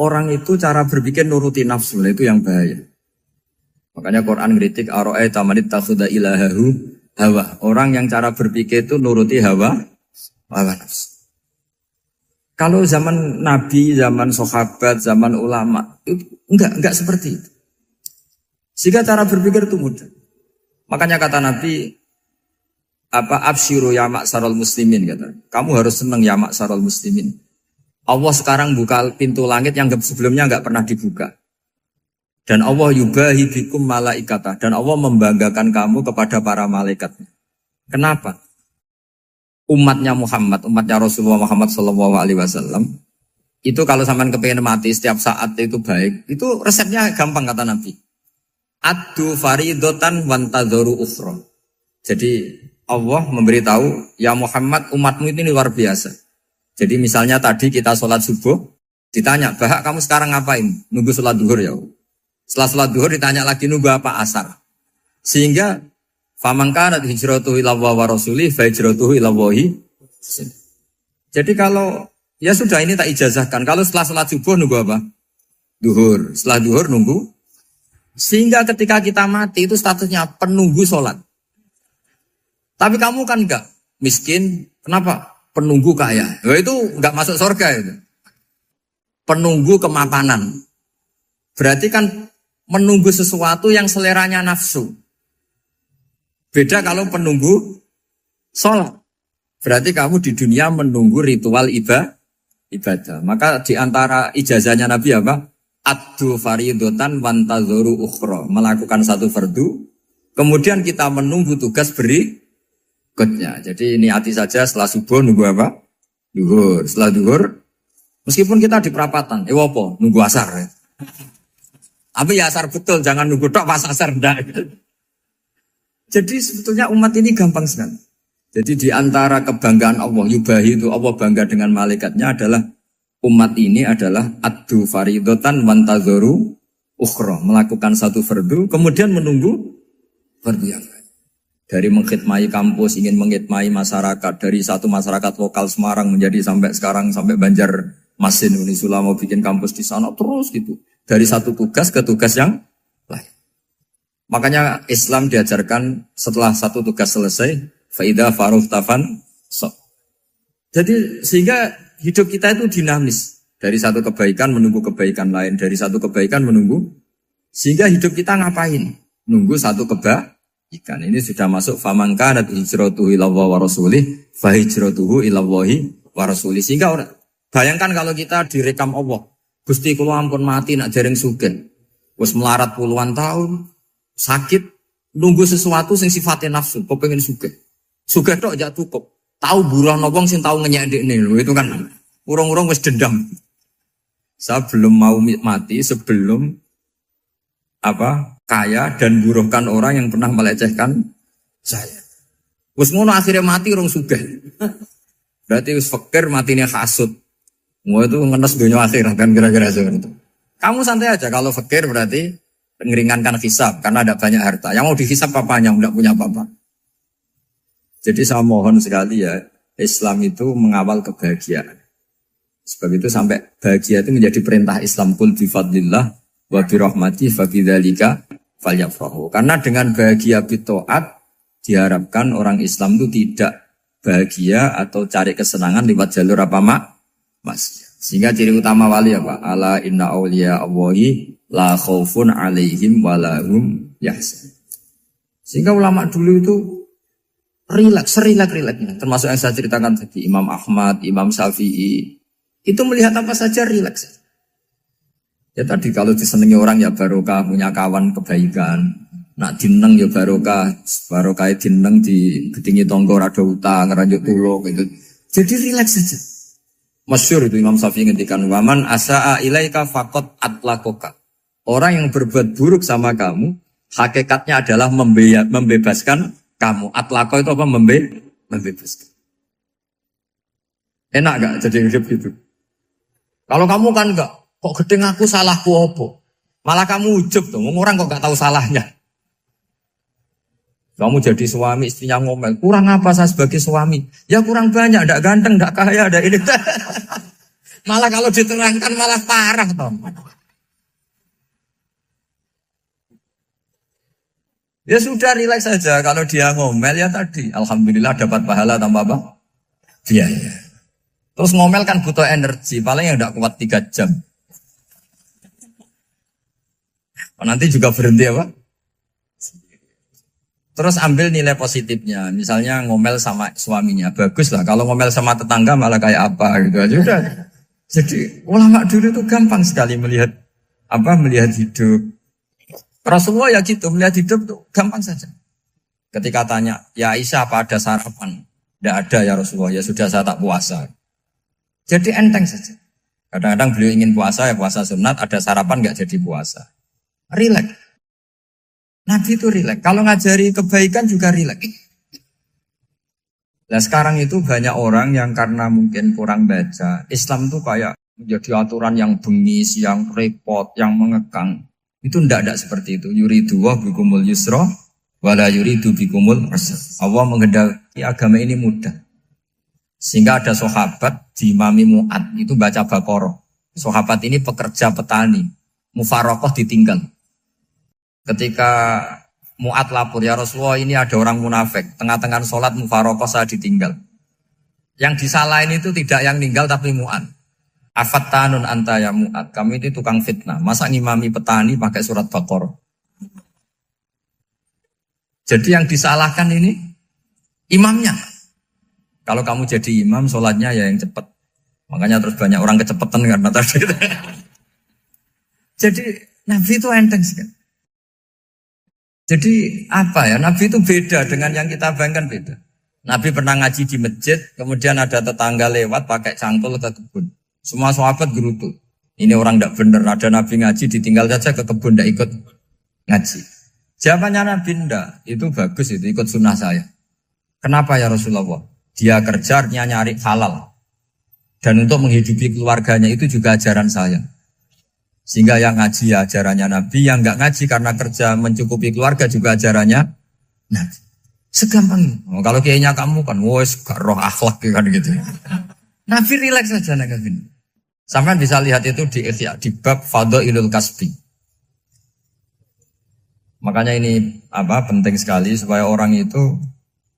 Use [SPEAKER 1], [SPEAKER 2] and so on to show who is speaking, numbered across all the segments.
[SPEAKER 1] orang itu cara berpikir nuruti nafsu, itu yang bahaya. Makanya Quran kritik ara'aita man ittakhadha ilahahu hawa. Orang yang cara berpikir itu nuruti hawa nafsu. Kalau zaman Nabi, zaman sahabat, zaman ulama itu enggak seperti itu. Sehingga cara berpikir itu mudah. Makanya kata Nabi absyiru ya ma'syaral muslimin kata. Kamu harus senang ya ma'syaral muslimin. Allah sekarang buka pintu langit yang sebelumnya enggak pernah dibuka. Dan Allah yubahi bikum malaikatah. Dan Allah membanggakan kamu kepada para malaikat. Kenapa? Umatnya Muhammad, umatnya Rasulullah Muhammad SAW, itu kalau sampean kepengen mati setiap saat itu baik, itu resepnya gampang kata Nabi. Addu faridotan wantadzoru ukhra. Jadi Allah memberitahu, ya Muhammad umatmu ini luar biasa. Jadi misalnya tadi kita sholat subuh, ditanya, Bahak kamu sekarang ngapain? Nunggu sholat duhur ya. Setelah sholat duhur ditanya lagi nunggu apa asar. Sehingga faman kanat hijratuhu ila Allah wa rasulih fa hijratuhu ila Allah. Jadi kalau ya sudah ini tak ijazahkan. Kalau setelah sholat subuh nunggu apa? Duhur. Setelah duhur nunggu. Sehingga ketika kita mati itu statusnya penunggu sholat. Tapi kamu kan enggak miskin. Kenapa? Penunggu kaya. Ya itu enggak masuk surga itu. Penunggu kemapanan. Berarti kan menunggu sesuatu yang seleranya nafsu. Beda kalau penunggu sholat. Berarti kamu di dunia menunggu ritual ibadah. Maka di antara ijazahnya Nabi apa? Addu faridotan wantadzoru ukhra. Melakukan satu fardu. Kemudian kita menunggu tugas berikutnya. Jadi niati saja setelah subuh nunggu apa? Duhur. Setelah duhur, meskipun kita di perapatan. Apa? Nunggu asar ya. Tapi ya asar betul, jangan nunggu tok pas asar ndak. Jadi sebetulnya umat ini gampang sekali. Jadi di antara kebanggaan Allah, yubahi itu Allah bangga dengan malaikatnya adalah umat ini adalah addu faridotan wantadzoru ukhra, melakukan satu fardu kemudian menunggu fardu yang lain. Dari mengkhidmati kampus, ingin mengkhidmati masyarakat, dari satu masyarakat lokal Semarang menjadi sampai sekarang sampai Banjarmasin, Unisula mau bikin kampus di sana terus gitu. Dari satu tugas ke tugas yang lain. Makanya Islam diajarkan setelah satu tugas selesai, faida faruh tafan sok. Jadi sehingga hidup kita itu dinamis. Dari satu kebaikan menunggu kebaikan lain, dari satu kebaikan menunggu. Sehingga hidup kita ngapain? Nunggu satu kebaikan. Ini sudah masuk faman kanat hijratuhu ila Allah wa rasulih, fa hijratuhu ila Allah wa rasulih. Sehingga bayangkan kalau kita direkam Allah. Gusti kula ampun mati nak dereng sugih. Wis melarat puluhan tahun, sakit, nunggu sesuatu sing sifatnya nafsu, kepengin sugih. Sugih tok aja cukup. Tahu buruh wong sing tahu ngenyek ndekne lho, itu kan urung-urung wis dendam. Saya belum mau mati sebelum kaya dan buruhkan orang yang pernah melecehkan saya. Wis ngono akhirnya mati urung sugih. Berarti wis fakir matine hasud. Mau itu ngenes dunia akhirat kan kira-kira seperti itu. Kamu santai aja kalau fakir berarti meringankan hisab karena ada banyak harta. Yang mau dihisab papanya tidak punya apa-apa. Jadi saya mohon sekali ya, Islam itu mengawal kebahagiaan. Sebab itu sampai bahagia itu menjadi perintah Islam, qul bi fadlillah wa bi rahmati fa bidzalika falyafrahu. Karena dengan bahagia bi taat diharapkan orang Islam itu tidak bahagia atau cari kesenangan lewat jalur apa Mas. Sehingga ciri utama wali apa? Ala inna awliya Allahi la khaufun alaihim walahum yahzan. Sehingga ulama dulu itu rileks. Termasuk yang saya ceritakan tadi, Imam Ahmad, Imam Syafi'i, itu melihat apa saja rileks. Ya tadi kalau disenangi orang ya barokah, punya kawan kebaikan. Nak dineng ya barokah dineng di gedingi tonggo rada utang, ngeranjuk tulung gitu. Jadi rileks saja. Masyhur itu Imam Syafi'i ngendikan waman asaa ilaika faqat atlakoka. Orang yang berbuat buruk sama kamu hakikatnya adalah membebaskan kamu. Atlako itu apa? Membebaskan. Enak gak jadi hidup gitu? Kalau kamu kan enggak, kok gedeng aku salahku apa? Malah kamu ujub tuh, orang kok gak tahu salahnya. Kamu jadi suami, istrinya ngomel, kurang apa saya sebagai suami? Ya kurang banyak, enggak ganteng, enggak kaya, enggak ini. Malah kalau diterangkan malah parah toh. Ya sudah rileks saja. Kalau dia ngomel ya tadi, alhamdulillah dapat pahala tanpa apa? Biaya. Terus ngomel kan butuh energi, paling yang tidak kuat 3 jam. Nanti juga berhenti apa? Terus ambil nilai positifnya. Misalnya ngomel sama suaminya, bagus lah. Kalau ngomel sama tetangga malah kayak apa gitu aja udah. Jadi ulama dulu itu gampang sekali melihat melihat hidup. Rasulullah ya gitu, melihat hidup tuh gampang saja. Ketika tanya, ya Aisyah apa ada sarapan? Tidak ada ya Rasulullah, ya sudah saya tak puasa. Jadi enteng saja. Kadang-kadang beliau ingin puasa, ya puasa sunat, ada sarapan nggak jadi puasa. Rileks. Nabi itu rileks. Kalau ngajari kebaikan juga rileks. Nah sekarang itu banyak orang yang karena mungkin kurang baca, Islam tuh kayak menjadi aturan yang bengis, yang repot, yang mengekang. Itu tidak seperti itu. Yuridu wa bikumul yusra wala yuridu bikumul usra. Allah menghendaki agama ini mudah. Sehingga ada sahabat di Imami Mu'ad itu baca Baqarah. Sahabat ini pekerja petani, mufarokoh ditinggal. Ketika Mu'ad lapor, ya Rasulullah ini ada orang munafik, tengah-tengah sholat mufarokoh saya ditinggal. Yang disalahin itu tidak yang ninggal tapi Mu'ad. Afattanun anta ya Mu'ad, kamu itu tukang fitnah. Masa ngimami petani pakai surat Baqarah? Jadi yang disalahkan ini imamnya. Kalau kamu jadi imam, sholatnya ya yang cepat. Makanya terus banyak orang kecepatan karena tadi. Jadi Nabi itu enteng sekali. Jadi apa ya, Nabi itu beda dengan yang kita bayangkan beda. Nabi pernah ngaji di masjid, kemudian ada tetangga lewat pakai cangkul ke kebun. Semua sahabat gerutu. Ini orang tidak benar, ada Nabi ngaji ditinggal saja ke kebun, tidak ikut ngaji. Jawabannya Nabi tidak, itu bagus itu ikut sunnah saya. Kenapa ya Rasulullah? Dia kerjanya nyari halal. Dan untuk menghidupi keluarganya itu juga ajaran saya. Sehingga yang ngaji ya ajarannya Nabi, yang enggak ngaji karena kerja mencukupi keluarga juga ajarannya Nabi. Segampang itu. Oh, kalau kayaknya kamu kan, wes gak roh akhlak kan gitu. Nabi rileks saja Nabi. Sampai bisa lihat itu di Ihya, di bab Fadhailul Kasbi. Makanya ini penting sekali supaya orang itu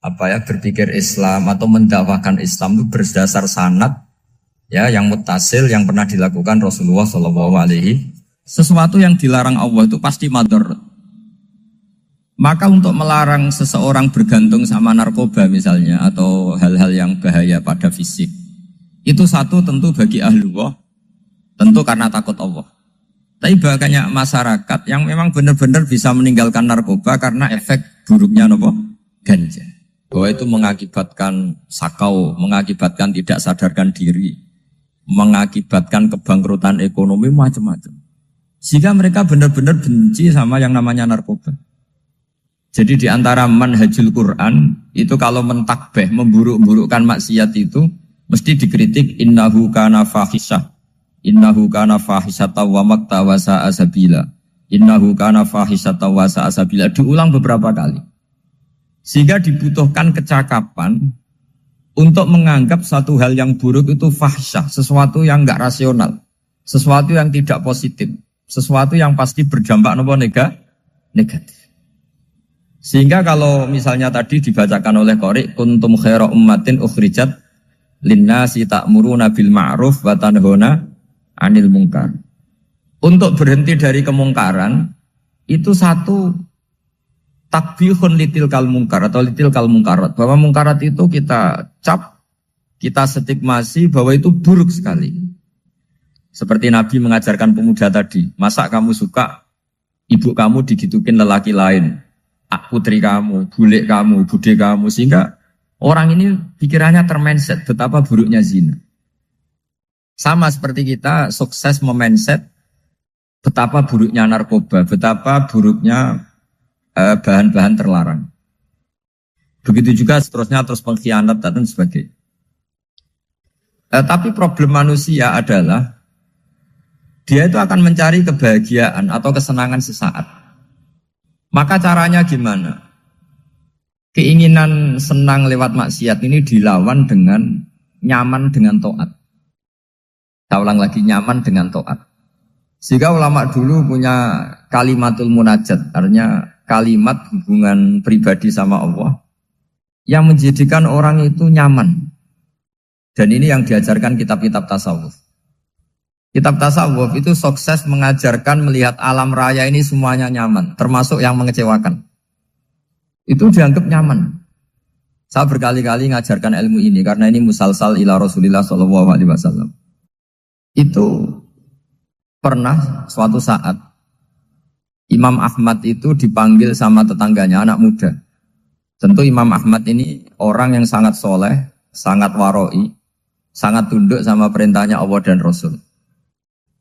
[SPEAKER 1] berpikir Islam atau mendakwakan Islam itu berdasar sanad ya yang muttasil yang pernah dilakukan Rasulullah SAW. Sesuatu yang dilarang Allah itu pasti madhar. Maka untuk melarang seseorang bergantung sama narkoba misalnya atau hal-hal yang bahaya pada fisik, itu satu tentu bagi ahlullah, tentu karena takut Allah. Tapi banyak masyarakat yang memang benar-benar bisa meninggalkan narkoba karena efek buruknya ganja. Bahwa itu mengakibatkan sakau, mengakibatkan tidak sadarkan diri, mengakibatkan kebangkrutan ekonomi macam-macam. Sehingga mereka benar-benar benci sama yang namanya narkoba. Jadi di antara manhajul Quran itu kalau mentakbih, memburuk-burukkan maksiat itu mesti dikritik innahu kana fahisyah. Innahu kana fahisyata wa maqta wa sa'a sabila. Innahu kana fahisyata wa sa'a sabila. Diulang beberapa kali. Sehingga dibutuhkan kecakapan untuk menganggap satu hal yang buruk itu fahsyah, sesuatu yang enggak rasional, sesuatu yang tidak positif, sesuatu yang pasti berdampak negatif. Sehingga kalau misalnya tadi dibacakan oleh Qori, kuntum khaira ummatin ukhrijat linnasi ta'muruna bil ma'ruf wa tanhauna 'anil munkar. Untuk berhenti dari kemungkaran itu satu takbihun litil kal mungkar atau litil kal mungkarat, bahwa mungkarat itu kita cap, kita stigmasi bahwa itu buruk sekali. Seperti Nabi mengajarkan pemuda tadi, masa kamu suka ibu kamu digitukin lelaki lain, putri kamu, bule kamu, bude kamu, sehingga orang ini pikirannya termindset betapa buruknya zina. Sama seperti kita sukses memindset betapa buruknya narkoba, betapa buruknya bahan-bahan terlarang. Begitu juga seterusnya terus pengkhianat dan sebagainya. Tapi problem manusia adalah dia itu akan mencari kebahagiaan atau kesenangan sesaat. Maka caranya gimana? Keinginan senang lewat maksiat ini dilawan dengan nyaman dengan taat. Saya ulang lagi, nyaman dengan taat. Sehingga ulama dulu punya kalimatul munajat, artinya kalimat hubungan pribadi sama Allah yang menjadikan orang itu nyaman. Dan ini yang diajarkan kitab-kitab tasawuf. Kitab tasawuf itu sukses mengajarkan melihat alam raya ini semuanya nyaman, termasuk yang mengecewakan. Itu dianggap nyaman. Saya berkali-kali mengajarkan ilmu ini karena ini musalsal ila Rasulillah SAW. Itu pernah suatu saat Imam Ahmad itu dipanggil sama tetangganya, anak muda. Tentu Imam Ahmad ini orang yang sangat soleh, sangat waroi, sangat tunduk sama perintahnya Allah dan Rasul.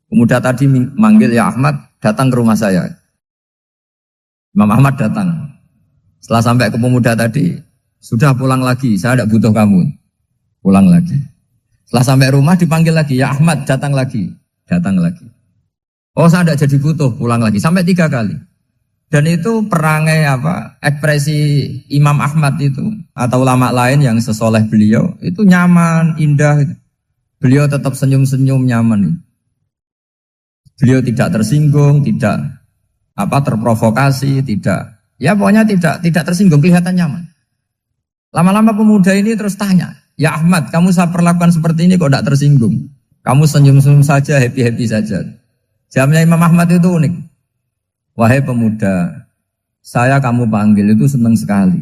[SPEAKER 1] Pemuda tadi manggil, ya Ahmad, datang ke rumah saya. Imam Ahmad datang. Setelah sampai ke pemuda tadi, sudah pulang lagi, saya tidak butuh kamu. Pulang lagi. Setelah sampai rumah dipanggil lagi, ya Ahmad, datang lagi. Datang lagi. Oh, saya tidak jadi butuh, pulang lagi. Sampai 3 kali. Dan itu perangai ekspresi Imam Ahmad itu atau ulama lain yang sesoleh beliau itu nyaman, indah. Beliau tetap senyum-senyum nyaman. Beliau tidak tersinggung, tidak terprovokasi, pokoknya tidak tersinggung, kelihatan nyaman. Lama-lama pemuda ini terus tanya, ya Ahmad, kamu saya perlakukan seperti ini kok tidak tersinggung? Kamu senyum-senyum saja, happy-happy saja. Jawabnya Imam Ahmad itu unik. Wahai pemuda, saya kamu panggil itu senang sekali.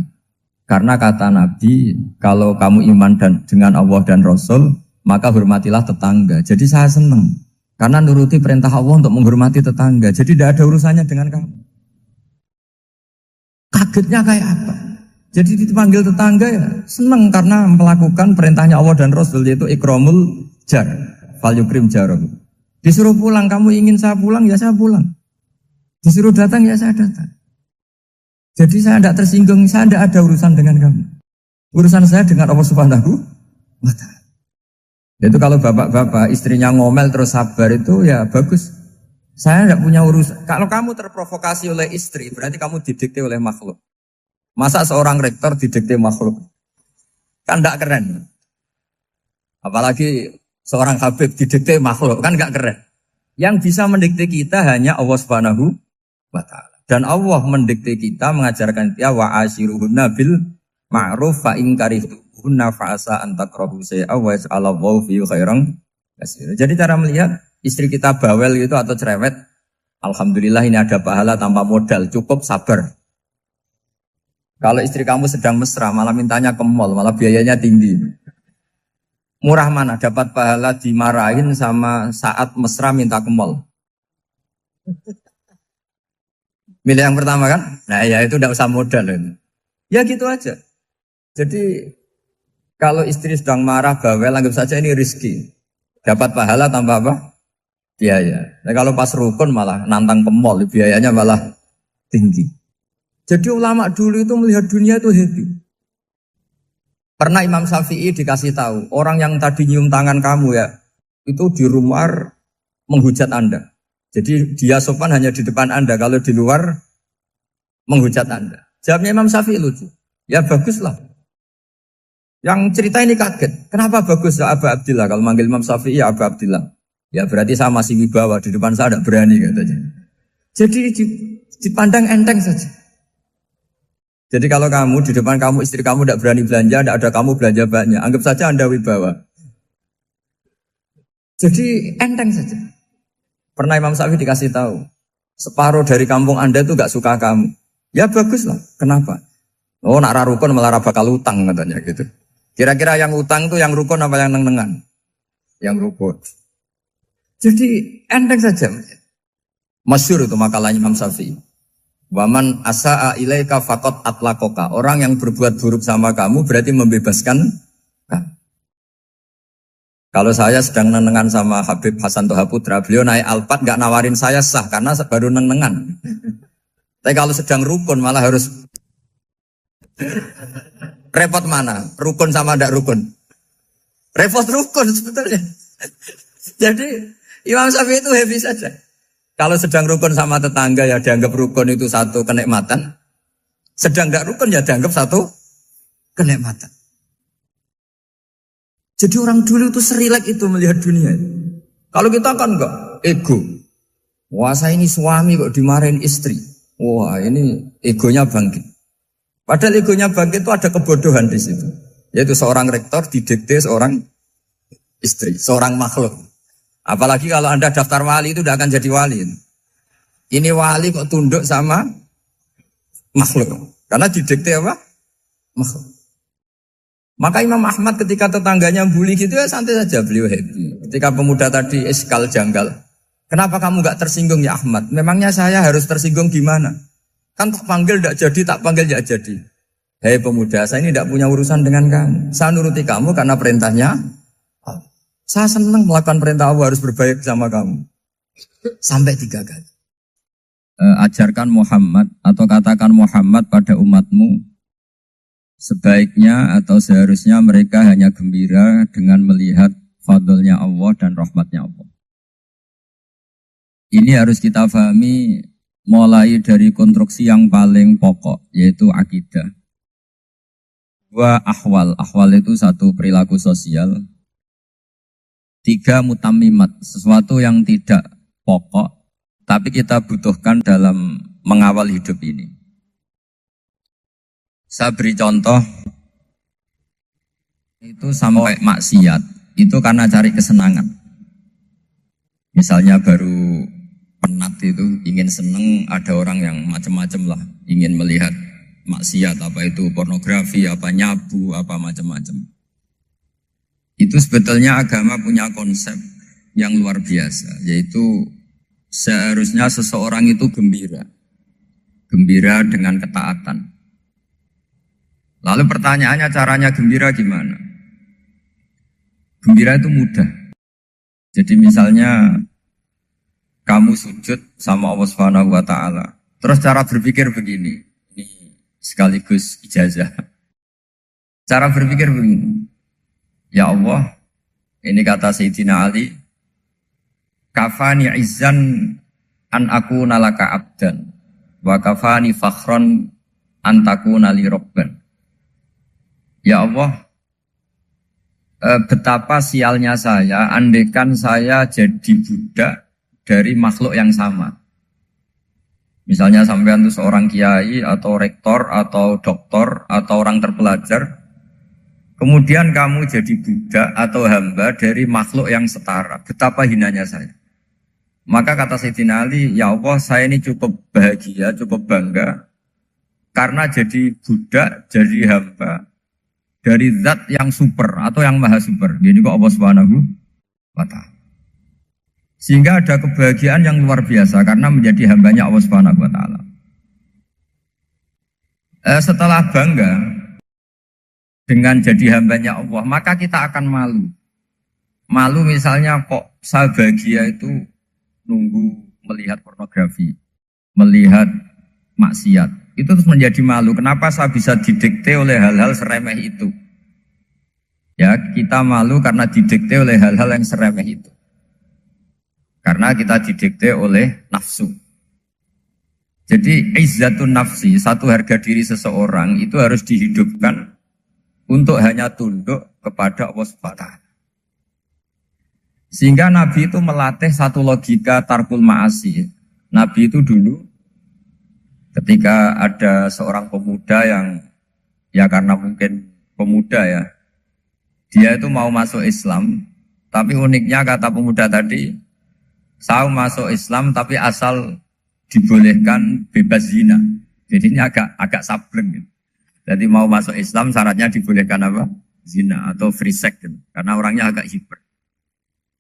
[SPEAKER 1] Karena kata Nabi, kalau kamu iman dengan Allah dan Rasul, maka hormatilah tetangga. Jadi saya senang. Karena nuruti perintah Allah untuk menghormati tetangga. Jadi tidak ada urusannya dengan kamu. Kagetnya kayak apa? Jadi dipanggil tetangga ya senang karena melakukan perintahnya Allah dan Rasul, yaitu ikramul jar, fal yukrim jarum. Disuruh pulang, kamu ingin saya pulang, ya saya pulang. Disuruh datang, ya saya datang. Jadi saya tidak tersinggung, saya tidak ada urusan dengan kamu. Urusan saya dengan Allah Subhanahu wa Ta'ala. Itu kalau bapak-bapak istrinya ngomel terus sabar itu ya bagus. Saya tidak punya urusan. Kalau kamu terprovokasi oleh istri, berarti kamu didikte oleh makhluk. Masa seorang rektor didikte makhluk? Kan tidak keren. Apalagi seorang Habib didikte makhluk, kan gak keren. Yang bisa mendikte kita hanya Allah Subhanahu wa Ta'ala. Dan Allah mendikte kita, mengajarkan kita wa ashiruhunna bil ma'ruf fa in karihtuhunna fa asa an takrahu shay'a wa yaj'alallahu fi khairan katsira. Jadi cara melihat istri kita bawel gitu atau cerewet, alhamdulillah ini ada pahala tanpa modal, cukup sabar. Kalau istri kamu sedang mesra, malah mintanya ke mall, malah biayanya tinggi. Murah mana dapat pahala dimarahin sama saat mesra minta ke mall? Milih yang pertama kan? Nah ya itu tidak usah modal. Ya gitu aja. Jadi kalau istri sedang marah, bawel, anggap saja ini rezeki. Dapat pahala tanpa apa? Biaya. Nah kalau pas rukun malah nantang ke mall, biayanya malah tinggi. Jadi ulama dulu itu melihat dunia itu happy. Pernah Imam Syafi'i dikasih tahu, orang yang tadi nyium tangan kamu ya, itu di rumah menghujat Anda. Jadi dia sopan hanya di depan Anda, kalau di luar menghujat Anda. Jawabnya Imam Syafi'i lucu. Ya baguslah. Yang cerita ini kaget. Kenapa bagus ya Aba Abdillah? Kalau manggil Imam Syafi'i ya Aba Abdillah. Ya berarti saya masih wibawa, di depan saya tidak berani katanya. Jadi dipandang enteng saja. Jadi kalau kamu, di depan kamu, istri kamu tidak berani belanja, tidak ada kamu belanja banyak. Anggap saja Anda wibawa. Jadi enteng saja. Pernah Imam Syafi'i dikasih tahu, separuh dari kampung Anda itu gak suka kamu. Ya bagus lah, kenapa? Oh nak rukun malah bakal utang katanya gitu. Kira-kira yang utang itu yang rukun apa yang neng-nengan? Yang rukun. Jadi enteng saja. Masyhur itu makalahnya Imam Syafi'i. Waman asa'a ilaika faqad atlaqaka. Orang yang berbuat buruk sama kamu berarti membebaskan kamu. Kalau saya sedang nenengan sama Habib Hasan Toha Putra, beliau naik Alphard gak nawarin saya sah karena baru nenengan. Tapi kalau sedang rukun malah harus repot mana? Rukun sama ndak rukun? Repot rukun sebetulnya. Jadi Imam Syafi'i itu happy saja. Kalau sedang rukun sama tetangga ya dianggap rukun itu satu kenikmatan. Sedang tidak rukun ya dianggap satu kenikmatan. Jadi orang dulu itu serilek itu melihat dunia. Kalau kita kan enggak, ego. Wah saya ini suami kok dimarahin istri. Wah ini egonya bangkit. Padahal egonya bangkit itu ada kebodohan di situ. Yaitu seorang rektor didikte seorang istri, seorang makhluk. Apalagi kalau Anda daftar wali itu tidak akan jadi wali. Ini wali kok tunduk sama makhluk. Karena didikte apa? Makhluk. Maka Imam Ahmad ketika tetangganya bully gitu ya santai saja, beliau happy. Ketika pemuda tadi iskal janggal. Kenapa kamu gak tersinggung ya Ahmad? Memangnya saya harus tersinggung gimana? Kan tak panggil tidak jadi, tak panggil tidak jadi. Hei pemuda, saya ini tidak punya urusan dengan kamu. Saya nuruti kamu karena perintahnya. Saya senang melakukan perintah Allah, harus berbaik sama kamu. Sampai 3 kali. Ajarkan Muhammad atau katakan Muhammad pada umatmu. Sebaiknya atau seharusnya mereka hanya gembira dengan melihat fadlnya Allah dan rahmatnya Allah. Ini harus kita pahami mulai dari konstruksi yang paling pokok, yaitu akidah. 2 ahwal. Ahwal itu 1 perilaku sosial. 3 mutammimat, sesuatu yang tidak pokok, tapi kita butuhkan dalam mengawal hidup ini. Saya beri contoh, itu sampai maksiat, itu karena cari kesenangan. Misalnya baru penat itu, ingin seneng, ada orang yang macam-macam lah, ingin melihat maksiat, apa itu pornografi, apa nyabu, apa macam-macam. Itu sebetulnya agama punya konsep yang luar biasa, yaitu seharusnya seseorang itu gembira. Gembira dengan ketaatan. Lalu pertanyaannya caranya gembira gimana? Gembira itu mudah. Jadi misalnya kamu sujud sama Allah Subhanahu wa taala. Terus cara berpikir begini. Ini sekaligus ijazah. Cara berpikir begini. Ya Allah, ini kata Sayyidina Ali, kafani izzan an akuna laka abdan wa kafani fakhran an takuna li rabban. Ya Allah, betapa sialnya saya andaikan saya jadi budak dari makhluk yang sama. Misalnya sampean itu seorang kiai atau rektor atau doktor atau orang terpelajar, kemudian kamu jadi budak atau hamba dari makhluk yang setara. Betapa hinanya saya. Maka kata Sayyidina Ali, ya Allah saya ini cukup bahagia, cukup bangga karena jadi budak, jadi hamba dari zat yang super atau yang maha super. Jadi kok Allah Subhanahu wa ta'ala. Sehingga ada kebahagiaan yang luar biasa karena menjadi hambanya Allah Subhanahu wa ta'ala. Setelah bangga dengan jadi hambanya Allah, maka kita akan malu. Malu misalnya kok saya bahagia itu nunggu melihat pornografi, melihat maksiat. Itu terus menjadi malu. Kenapa saya bisa didikte oleh hal-hal seremeh itu? Ya, kita malu karena didikte oleh hal-hal yang seremeh itu. Karena kita didikte oleh nafsu. Jadi izzatun nafsi, satu harga diri seseorang itu harus dihidupkan untuk hanya tunduk kepada Allah SWT. Sehingga Nabi itu melatih satu logika tarkul ma'asi. Nabi itu dulu ketika ada seorang pemuda yang ya karena mungkin pemuda ya, dia itu mau masuk Islam, tapi uniknya kata pemuda tadi, saya masuk Islam tapi asal dibolehkan bebas zina. Jadi ini agak sableng gitu. Jadi mau masuk Islam syaratnya dibolehkan apa? Zina atau free sex gitu. Karena orangnya agak hiper.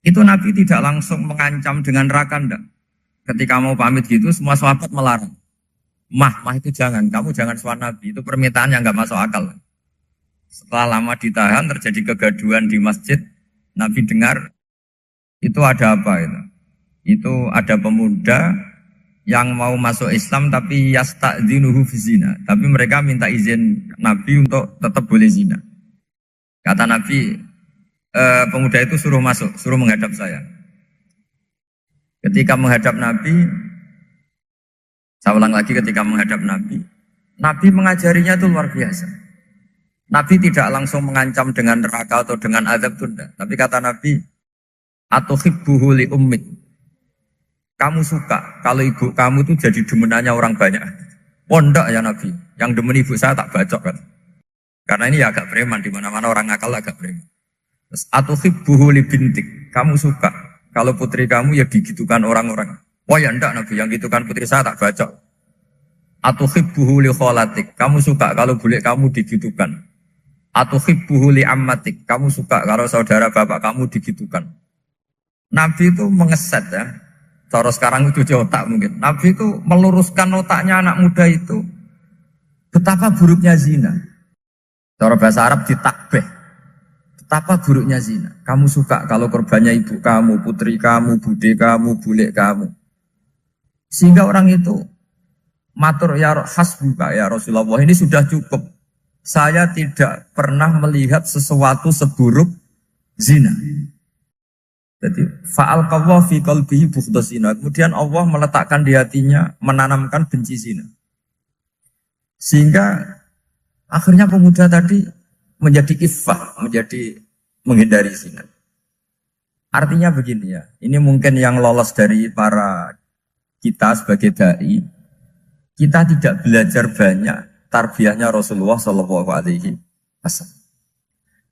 [SPEAKER 1] Itu Nabi tidak langsung mengancam dengan neraka enggak. Ketika mau pamit gitu semua sahabat melarang. Mah itu jangan, kamu jangan suan Nabi. Itu permintaan yang enggak masuk akal. Setelah lama ditahan terjadi kegaduhan di masjid. Nabi dengar itu ada apa itu? Itu ada pemuda yang mau masuk Islam tapi yasta'dzinuhu fi zina. Tapi mereka minta izin Nabi untuk tetap boleh zina. Kata Nabi, pemuda itu suruh masuk, suruh menghadap saya. Ketika menghadap Nabi, saya ulang lagi ketika menghadap Nabi, Nabi mengajarinya itu luar biasa. Nabi tidak langsung mengancam dengan neraka atau dengan azab tunda. Tapi kata Nabi, Atau hibbuhu li ummik. Kamu suka kalau ibu kamu tuh jadi demenannya orang banyak. Pondok ya Nabi. Yang demen ibu saya tak bacok kan. Karena ini ya agak preman. Di mana-mana orang nakal agak preman. Terus atau hibbuhu li bintik. Kamu suka kalau putri kamu ya digitukan orang-orang. Oh ya enggak Nabi. Yang gitukan putri saya tak bacok. Atau hibbuhu li kholatik. Kamu suka kalau bule kamu digitukan. Atau hibbuhu li ammatik. Kamu suka kalau saudara bapak kamu digitukan. Nabi itu mengeset ya. Cara sekarang itu otak mungkin. Nabi itu meluruskan otaknya anak muda itu. Betapa buruknya zina. Cara bahasa Arab ditakbih. Betapa buruknya zina. Kamu suka kalau korbannya ibu kamu, putri kamu, bude kamu, bule kamu. Sehingga orang itu matur ya hasbuka ya Rasulullah. Ini sudah cukup. Saya tidak pernah melihat sesuatu seburuk zina. Jadi fa'al qawwa fi qalbihi bughdha zina. Kemudian Allah meletakkan di hatinya, menanamkan benci zina. Sehingga akhirnya pemuda tadi menjadi iffah, menjadi menghindari zina. Artinya begini ya, ini mungkin yang lolos dari para kita sebagai dai, kita tidak belajar banyak tarbiyahnya Rasulullah Shallallahu Alaihi Wasallam.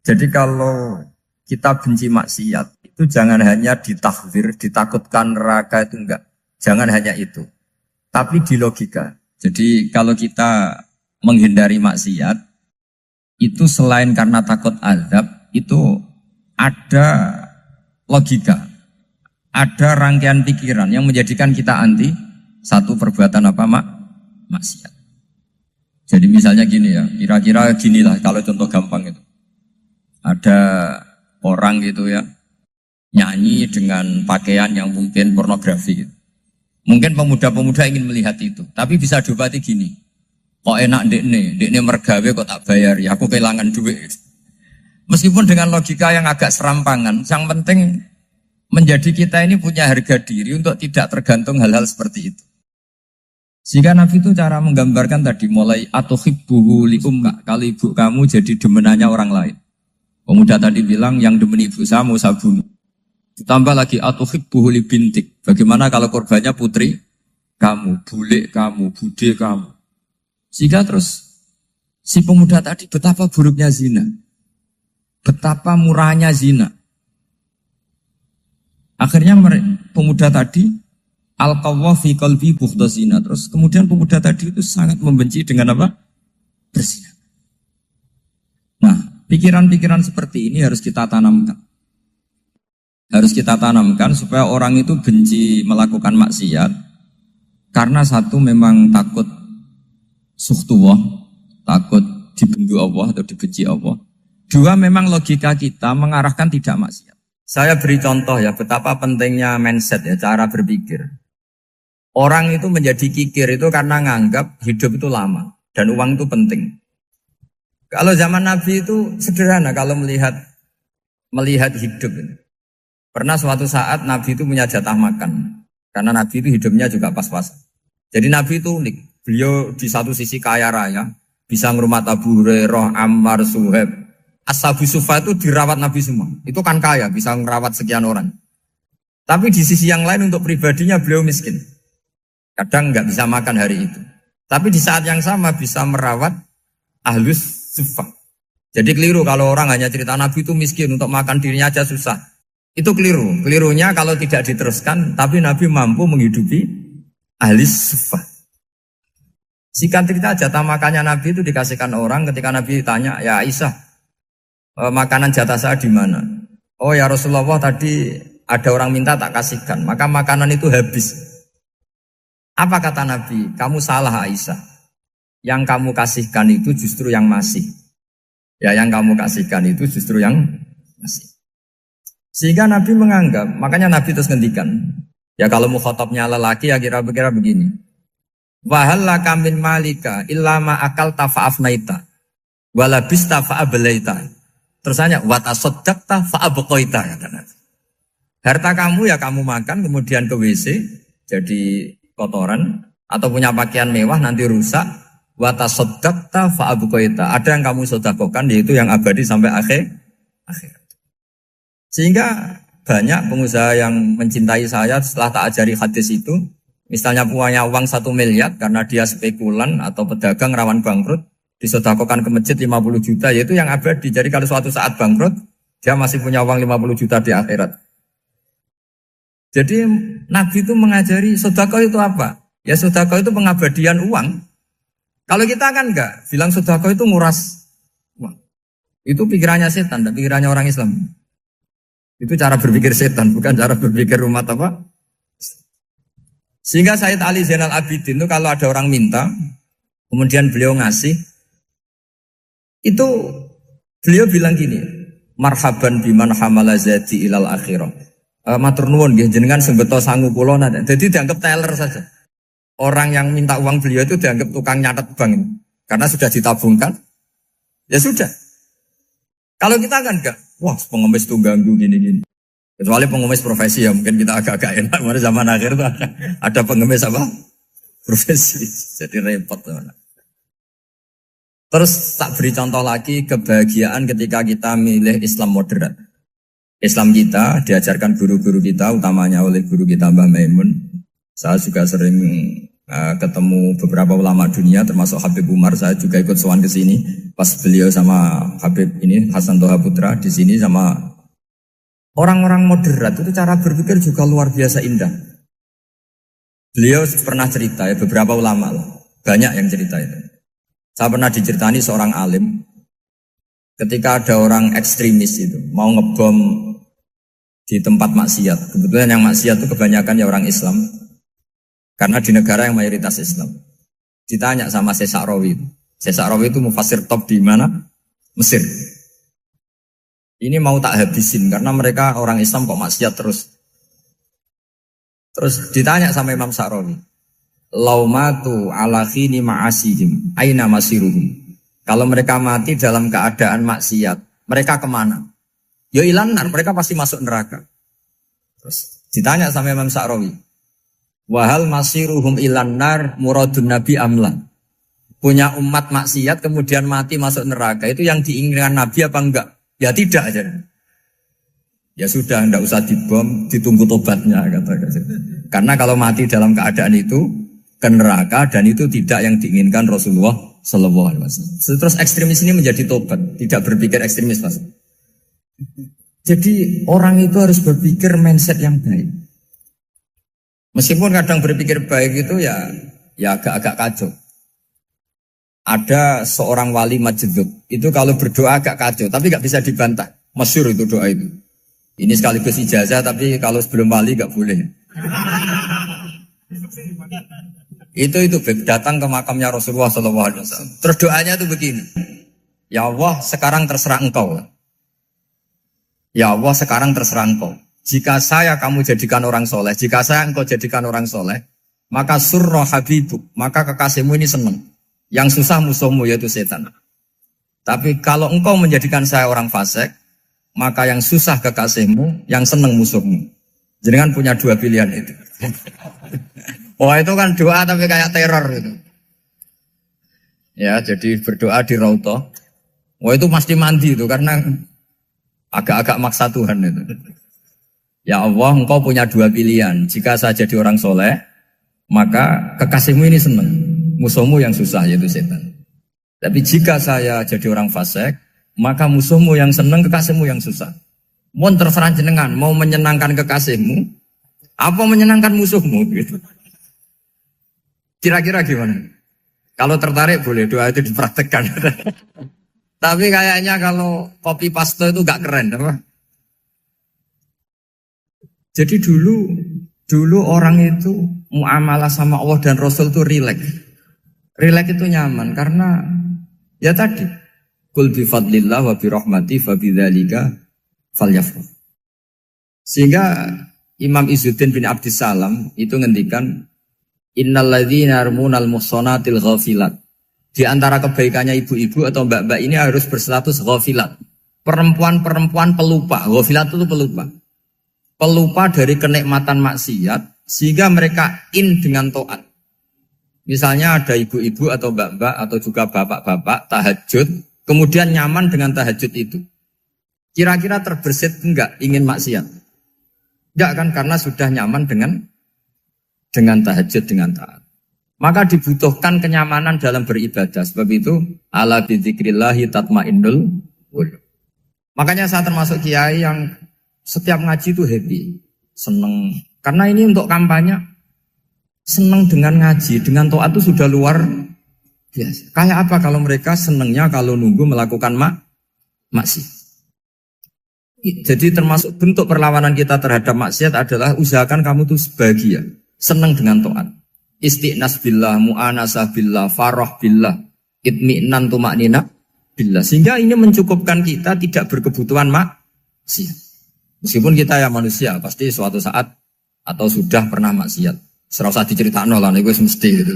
[SPEAKER 1] Jadi kalau kita benci maksiat, itu jangan hanya ditakhzir, ditakutkan neraka itu enggak. Jangan hanya itu. Tapi di logika. Jadi kalau kita menghindari maksiat, itu selain karena takut azab, itu ada logika. Ada rangkaian pikiran yang menjadikan kita anti satu perbuatan apa maksiat. Jadi misalnya gini ya, kira-kira ginilah kalau contoh gampang itu. Ada orang gitu ya, nyanyi dengan pakaian yang mungkin pornografi gitu. Mungkin pemuda-pemuda ingin melihat itu, tapi bisa diobati gini. Kok enak dekne mergawe kok tak bayar, ya aku kehilangan duit. Meskipun dengan logika yang agak serampangan, yang penting menjadi kita ini punya harga diri untuk tidak tergantung hal-hal seperti itu. Sehingga Nabi itu cara menggambarkan tadi mulai atuhibbuhu li ummik, kalau ibu kamu jadi demenannya orang lain. Pemuda tadi bilang yang demen ibu saya mau saya bunuh. Ditambah lagi atuhibbuhu li bintik. Bagaimana kalau korbannya putri kamu, bule kamu, bude kamu. Sehingga terus si pemuda tadi betapa buruknya zina. Betapa murahnya zina. Akhirnya pemuda tadi al-qawwa fi qalbi bughdha zina. Terus kemudian pemuda tadi itu sangat membenci dengan apa? Berzina. Nah, pikiran-pikiran seperti ini harus kita tanamkan. Harus kita tanamkan supaya orang itu benci melakukan maksiat. Karena satu memang takut suhtullah, takut dibendu Allah atau dibenci Allah. Dua memang logika kita mengarahkan tidak maksiat. Saya beri contoh ya betapa pentingnya mindset ya, cara berpikir. Orang itu menjadi kikir itu karena nganggap hidup itu lama dan uang itu penting. Kalau zaman Nabi itu sederhana kalau melihat hidup ini. Pernah suatu saat Nabi itu punya jatah makan. Karena Nabi itu hidupnya juga pas-pasan. Jadi Nabi itu unik. Beliau di satu sisi kaya raya. Bisa ngerumat Abu Hurairah, Ammar, Suhaib. Ashabu Sufa itu dirawat Nabi semua. Itu kan kaya, bisa ngerawat sekian orang. Tapi di sisi yang lain untuk pribadinya beliau miskin. Kadang nggak bisa makan hari itu. Tapi di saat yang sama bisa merawat Ahlus Sufa. Jadi keliru kalau orang hanya cerita Nabi itu miskin, untuk makan dirinya aja susah. Itu keliru. Kelirunya kalau tidak diteruskan, tapi Nabi mampu menghidupi Ahlus Sufa. Singkat cerita jatah makannya Nabi itu dikasihkan orang ketika Nabi tanya, ya Aisyah, makanan jatah saya di mana? Oh ya Rasulullah tadi ada orang minta tak kasihkan, maka makanan itu habis. Apa kata Nabi? Kamu salah Aisyah. Yang kamu kasihkan itu justru yang masih. Ya yang kamu kasihkan itu justru yang masih. Sehingga Nabi menganggap, makanya Nabi terus ngendikan. Ya kalau mukhatabnya lelaki ya kira-kira begini. Wahal laka min malika illa ma akalta fa'afnaita walabista fa'ablaita. Terus hanya watasaddaqta fa'abqaita kata Nabi. Harta kamu ya kamu makan kemudian ke WC jadi kotoran atau punya pakaian mewah nanti rusak. Watasaddaqta fa'abqaita. Ada yang kamu sedekahkan yaitu yang abadi sampai akhir. Sehingga banyak pengusaha yang mencintai saya setelah tak ajari hadis itu. Misalnya punya uang 1 miliar karena dia spekulan atau pedagang rawan bangkrut, disedekahkan ke masjid 50 juta, yaitu yang abadi. Jadi kalau suatu saat bangkrut, dia masih punya uang 50 juta di akhirat. Jadi Nabi itu mengajari sedekah itu apa? Ya sedekah itu pengabadian uang. Kalau kita kan enggak, bilang sedekah itu nguras uang. Itu pikirannya setan, dan pikirannya orang Islam. Itu cara berpikir setan, bukan cara berpikir umat apa? Sehingga Sayyid Ali Zainal Abidin itu kalau ada orang minta, kemudian beliau ngasih, itu beliau bilang gini, marhaban biman hamala zati ilal akhirah. Matur nuwun nggih jenengan sing beto sangu kula nate. Jadi dianggap teller saja. Orang yang minta uang beliau itu dianggap tukang nyatet bank. Karena sudah ditabungkan. Ya sudah. Kalau kita kan enggak, wah pengemis itu ganggu gini-gini. Kecuali pengemis profesi ya mungkin kita agak-agak enak. Pada zaman akhir tuh ada pengemis apa? Profesi. Jadi repot. Terus tak beri contoh lagi kebahagiaan ketika kita milih Islam moderat. Islam kita diajarkan guru-guru kita, utamanya oleh guru kita Mbah Maimun. Saya juga sering ketemu beberapa ulama dunia, termasuk Habib Umar. Saya juga ikut sowan ke sini pas beliau sama Habib ini Hasan Toha Putra di sini sama orang-orang moderat. Itu cara berpikir juga luar biasa indah. Beliau pernah cerita ya, beberapa ulama lah, banyak yang cerita itu. Saya pernah diceritani seorang alim ketika ada orang ekstremis itu mau ngebom di tempat maksiat. Kebetulan yang maksiat itu kebanyakan ya orang Islam. Karena di negara yang mayoritas Islam. Ditanya sama Syekh Sa'rawi. Syekh Sa'rawi itu mufassir top di mana? Mesir. Ini mau tak habisin karena mereka orang Islam kok maksiat terus. Terus ditanya sama Imam Sa'rawi. Laumatu ala khini ma'asihim aina masiruhum. Kalau mereka mati dalam keadaan maksiat, mereka kemana? Ya ilanar, mereka pasti masuk neraka. Terus ditanya sama Imam Sa'rawi, wahal masiruhum ilanar muradun nabi amla. Punya umat maksiat kemudian mati masuk neraka, itu yang diinginkan Nabi apa enggak? Ya tidak aja. Ya sudah, enggak usah dibom, ditunggu tobatnya kata. Karena kalau mati dalam keadaan itu ke neraka dan itu tidak yang diinginkan Rasulullah Sallallahu Alaihi Wasallam. Terus ekstremis ini menjadi tobat, tidak berpikir ekstremis Mas. Jadi orang itu harus berpikir mindset yang baik. Meskipun kadang berpikir baik itu ya agak-agak kacau. Ada seorang wali majdud itu kalau berdoa agak kacau, tapi nggak bisa dibantah. Masyhur itu doa itu. Ini sekaligus ijazah, tapi kalau sebelum wali nggak boleh. Itu datang ke makamnya Rasulullah SAW. Terus doanya itu begini. Ya Allah, sekarang terserah engkau. Ya Allah, sekarang terserah engkau. Jika saya kamu jadikan orang soleh, jika saya engkau jadikan orang soleh, maka surra habibuk, maka kekasihmu ini senang. Yang susah musuhmu yaitu setan. Tapi kalau engkau menjadikan saya orang fasik, maka yang susah kekasihmu, yang senang musuhmu. Jadi kan punya dua pilihan itu. Wah itu kan doa tapi kayak teror itu. Ya jadi berdoa di Raudhah. Wah itu pasti mandi itu karena agak-agak maksa Tuhan itu. Ya Allah, engkau punya dua pilihan. Jika saya jadi orang soleh, maka kekasihmu ini senang. Musuhmu yang susah yaitu setan. Tapi jika saya jadi orang fasik, maka musuhmu yang senang, kekasihmu yang susah. Mohon terserah jenengan, mau menyenangkan kekasihmu, apa menyenangkan musuhmu gitu. Kira-kira gimana? Kalau tertarik boleh doa itu dipraktekkan. Tapi kayaknya kalau copy paste itu gak keren, apa? Jadi dulu orang itu muamalah sama Allah dan Rasul itu rileks. Rileks itu nyaman karena ya tadi qul bi fadlillah wa bi rahmati fa bidzalika falyafrah. Sehingga Imam Izzuddin bin Abdissalam itu ngendikan innalladzina yarmunal muhsanatil ghafilat. Di antara kebaikannya ibu-ibu atau mbak-mbak ini harus berstatus ghafilat. Perempuan-perempuan pelupa. Ghafilat itu pelupa. Pelupa dari kenikmatan maksiat sehingga mereka dengan taat. Misalnya ada ibu-ibu atau mbak-mbak atau juga bapak-bapak tahajud, kemudian nyaman dengan tahajud itu. Kira-kira terbersit enggak ingin maksiat? Enggak kan, karena sudah nyaman dengan tahajud, dengan taat. Maka dibutuhkan kenyamanan dalam beribadah. Sebab itu ala bidzikrillahi tatmainnul qulub. Makanya saya termasuk kiai yang setiap ngaji itu happy, seneng. Karena ini untuk kampanye, seneng dengan ngaji, dengan taat itu sudah luar biasa. Kayak apa kalau mereka senengnya kalau nunggu melakukan maksiat. Jadi termasuk bentuk perlawanan kita terhadap maksiat adalah usahakan kamu tuh bahagia, seneng dengan taat. Istiqnas billah, mu'anasah billah, farah billah, itmi'nan tumaknina billah. Sehingga ini mencukupkan kita tidak berkebutuhan maksiat. Meskipun kita ya manusia, pasti suatu saat atau sudah pernah maksiat. Serasa diceritakan lah, itu mesti gitu.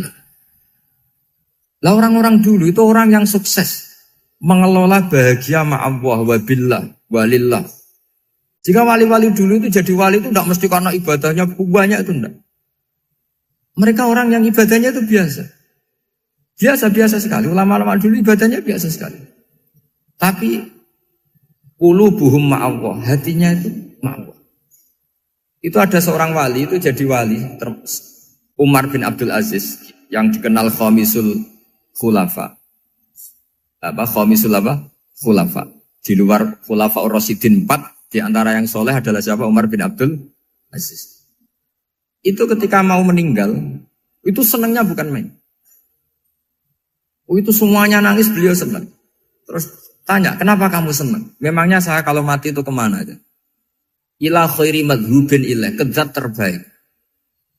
[SPEAKER 1] Lah orang-orang dulu itu orang yang sukses mengelola bahagia ma'allah wa billah walillah. Jika wali-wali dulu itu jadi wali itu tidak mesti karena ibadahnya banyak, itu enggak. Mereka orang yang ibadahnya itu biasa. Biasa-biasa sekali. Ulama-ulama dulu ibadahnya biasa sekali. Tapi qulubuhum ma'allah, hatinya itu ma'allah. Itu ada seorang wali, itu jadi wali, Umar bin Abdul Aziz, yang dikenal khamisul khulafa. Khamisul khulafa. Di luar khulafa Ar-Rasyidin 4, di antara yang soleh adalah siapa? Umar bin Abdul Aziz. Itu ketika mau meninggal, itu senangnya bukan main. Itu semuanya nangis, beliau senang. Terus tanya, kenapa kamu senang? Memangnya saya kalau mati itu kemana aja? Ila khairi madhubin ilah, ke zat terbaik.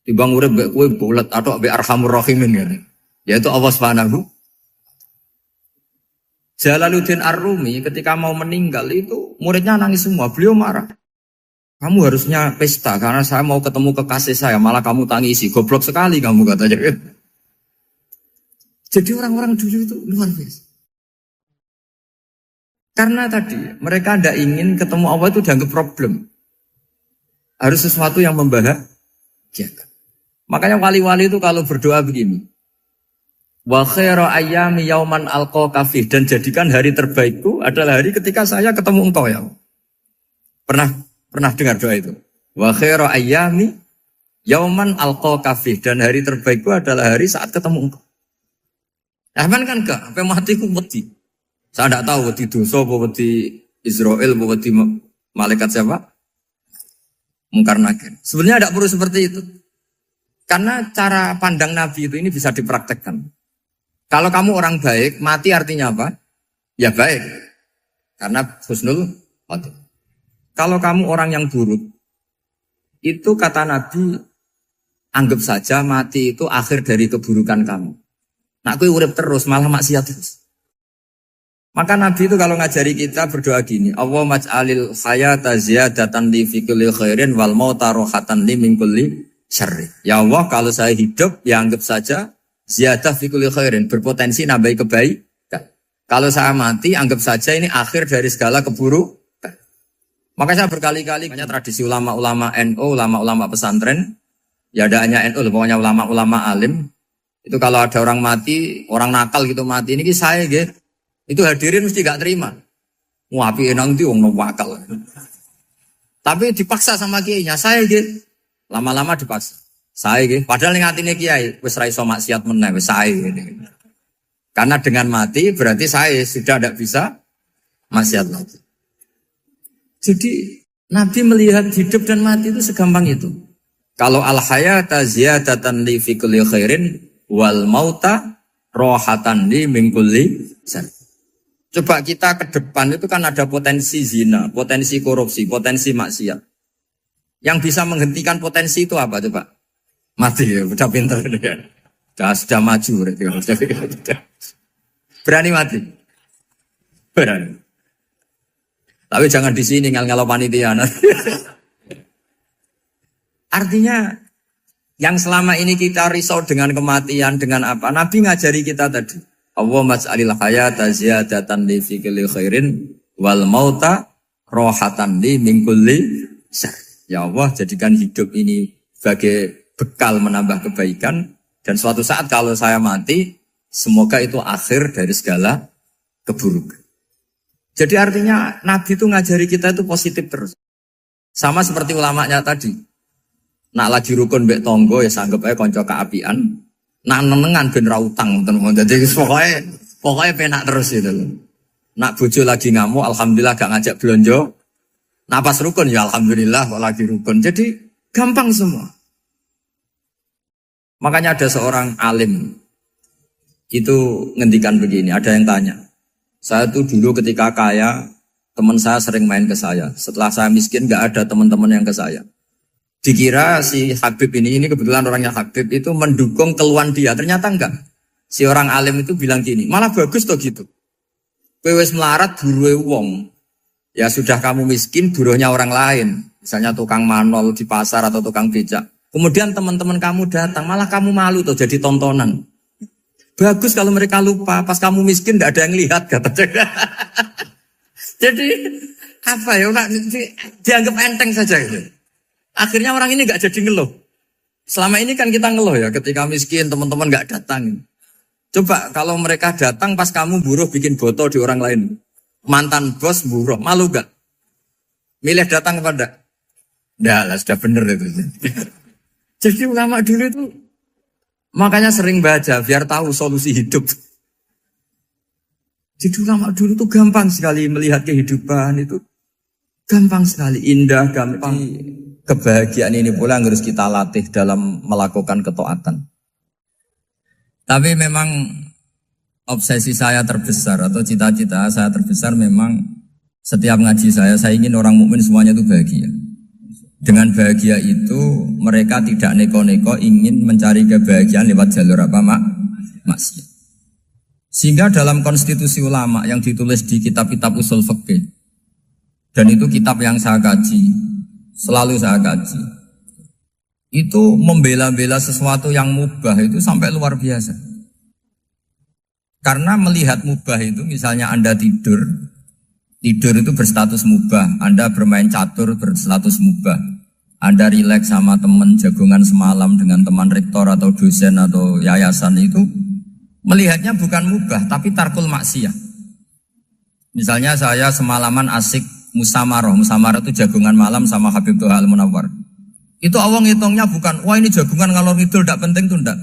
[SPEAKER 1] Dibang urip mbek kowe bulet atau mbek arhamur rahimin ya. Yaitu Allah Subhanahu. Jalaluddin Ar-Rumi ketika mau meninggal itu muridnya nangis semua, beliau marah. Kamu harusnya pesta karena saya mau ketemu kekasih saya, malah kamu tangisi. Goblok sekali kamu katanya. Jadi orang-orang dulu itu luar biasa. Karena tadi mereka tidak ingin ketemu Allah itu dianggap problem. Harus sesuatu yang membahagiakan. Makanya wali-wali itu kalau berdoa begini. Wa khairu ayyami yauman alqa fih, dan jadikan hari terbaikku adalah hari ketika saya ketemu engkau ya. Pernah dengar doa itu? Wa khairu ayyami yauman alqa fih, dan hari terbaikku adalah hari saat ketemu engkau. Rahman kan enggak, sampai mati ku wedi. Saya tidak tahu wedi dosa apa wedi Israel apa wedi malaikat siapa? Mungkar Nakir. Sebenarnya tidak perlu seperti itu. Karena cara pandang Nabi itu ini bisa dipraktekkan. Kalau kamu orang baik, mati artinya apa? Ya baik. Karena husnul khotimah. Kalau kamu orang yang buruk, itu kata Nabi, anggap saja mati itu akhir dari keburukan kamu. Nak kowe urip terus, malah maksiat terus. Maka Nabi itu kalau ngajari kita berdoa gini, Allahumma ij'alil hayata ziyadatan li fi kulli khairin wal mauta rohatan li min kulli syarri. Ya Allah, kalau saya hidup, ya anggap saja ziyadah fi kulli khairin, berpotensi nambahi kebaikan. Kalau saya mati, anggap saja ini akhir dari segala keburukan. Maka saya berkali-kali, tradisi ulama-ulama NU, ulama-ulama pesantren, ya ada hanya NU, pokoknya ulama-ulama alim, itu kalau ada orang mati, orang nakal gitu mati, ini saya gitu, itu hadirin mesti gak terima. Wapi enang itu wong wakal. Tapi dipaksa sama kiainya, saya gitu, lama-lama dipaksa. Saya gitu, padahal yang hatinya kiai, wis ra iso maksiat meneh, wis saya gitu. Karena dengan mati berarti saya sudah tidak bisa maksiat lagi. Jadi Nabi melihat hidup dan mati itu segampang itu. Kalau al-hayata ziyadatan li fi kulli khairin wal mauta rohatan li min kulli syarr. Coba kita ke depan itu kan ada potensi zina, potensi korupsi, potensi maksiat. Yang bisa menghentikan potensi itu apa coba? Mati ya, udah pintar ya. Sudah maju berarti. Berani mati? Berani. Tapi jangan di sini ngalau panitia. Artinya yang selama ini kita risau dengan kematian, dengan apa? Nabi ngajari kita tadi. Allahumma ij'alil hayata ziyadatan li fi kulli khairin wal mauta rohatan li min kulli syarr. Ya Allah, jadikan hidup ini sebagai bekal menambah kebaikan, dan suatu saat kalau saya mati, semoga itu akhir dari segala keburukan. Jadi artinya Nabi itu ngajari kita itu positif terus. Sama seperti ulamanya tadi. Nak lagi rukun mbek tonggo ya sanggep ae kanca keapian. Nak nenengan ben ra utang tenan. Dadi pokoknya penak terus itu. Nak bojo lagi ngamuk alhamdulillah gak ngajak blonjo. Nak pas rukun ya alhamdulillah kok lagi rukun. Jadi gampang semua. Makanya ada seorang alim itu ngendikan begini, ada yang tanya. Saya tuh dulu ketika kaya, teman saya sering main ke saya. Setelah saya miskin gak ada teman-teman yang ke saya. Dikira si Habib ini kebetulan orangnya Habib itu mendukung keluhan dia. Ternyata enggak. Si orang alim itu bilang gini, malah bagus toh gitu. Kowe wis melarat buruhe wong. Ya sudah kamu miskin buruhnya orang lain. Misalnya tukang manol di pasar atau tukang becak. Kemudian teman-teman kamu datang, malah kamu malu tuh jadi tontonan. Bagus kalau mereka lupa, pas kamu miskin enggak ada yang lihat katanya. Jadi apa ya, dianggap enteng saja gitu. Akhirnya orang ini gak jadi ngeluh. Selama ini kan kita ngeluh ya, ketika miskin teman-teman gak datang. Coba kalau mereka datang pas kamu buruh bikin foto di orang lain. Mantan bos buruh, malu gak? Milih datang kepada? Nggak lah, sudah bener itu. Jadi ulama dulu itu, makanya sering baca biar tahu solusi hidup. Jadi ulama dulu itu gampang sekali melihat kehidupan itu. Gampang sekali, indah, gampang. Kebahagiaan ini pula yang harus kita latih dalam melakukan ketaatan. Tapi memang obsesi saya terbesar atau cita-cita saya terbesar memang setiap ngaji saya ingin orang mukmin semuanya itu bahagia. Dengan bahagia itu mereka tidak neko-neko ingin mencari kebahagiaan lewat jalur apa maksiat. Sehingga dalam konstitusi ulama yang ditulis di kitab-kitab usul fikih, dan itu kitab yang saya kaji, selalu saya kaji, itu membela-bela sesuatu yang mubah itu sampai luar biasa. Karena melihat mubah itu, misalnya Anda tidur itu berstatus mubah. Anda bermain catur berstatus mubah. Anda rileks sama teman jagungan semalam dengan teman rektor atau dosen atau yayasan itu, melihatnya bukan mubah tapi tarkul maksiyah. Misalnya saya semalaman asik Musamarah itu jagungan malam sama Habib Toha Al-Munawwar. Itu awang hitungnya bukan, wah ini jagungan ngalor ngidul tidak penting tuh enggak.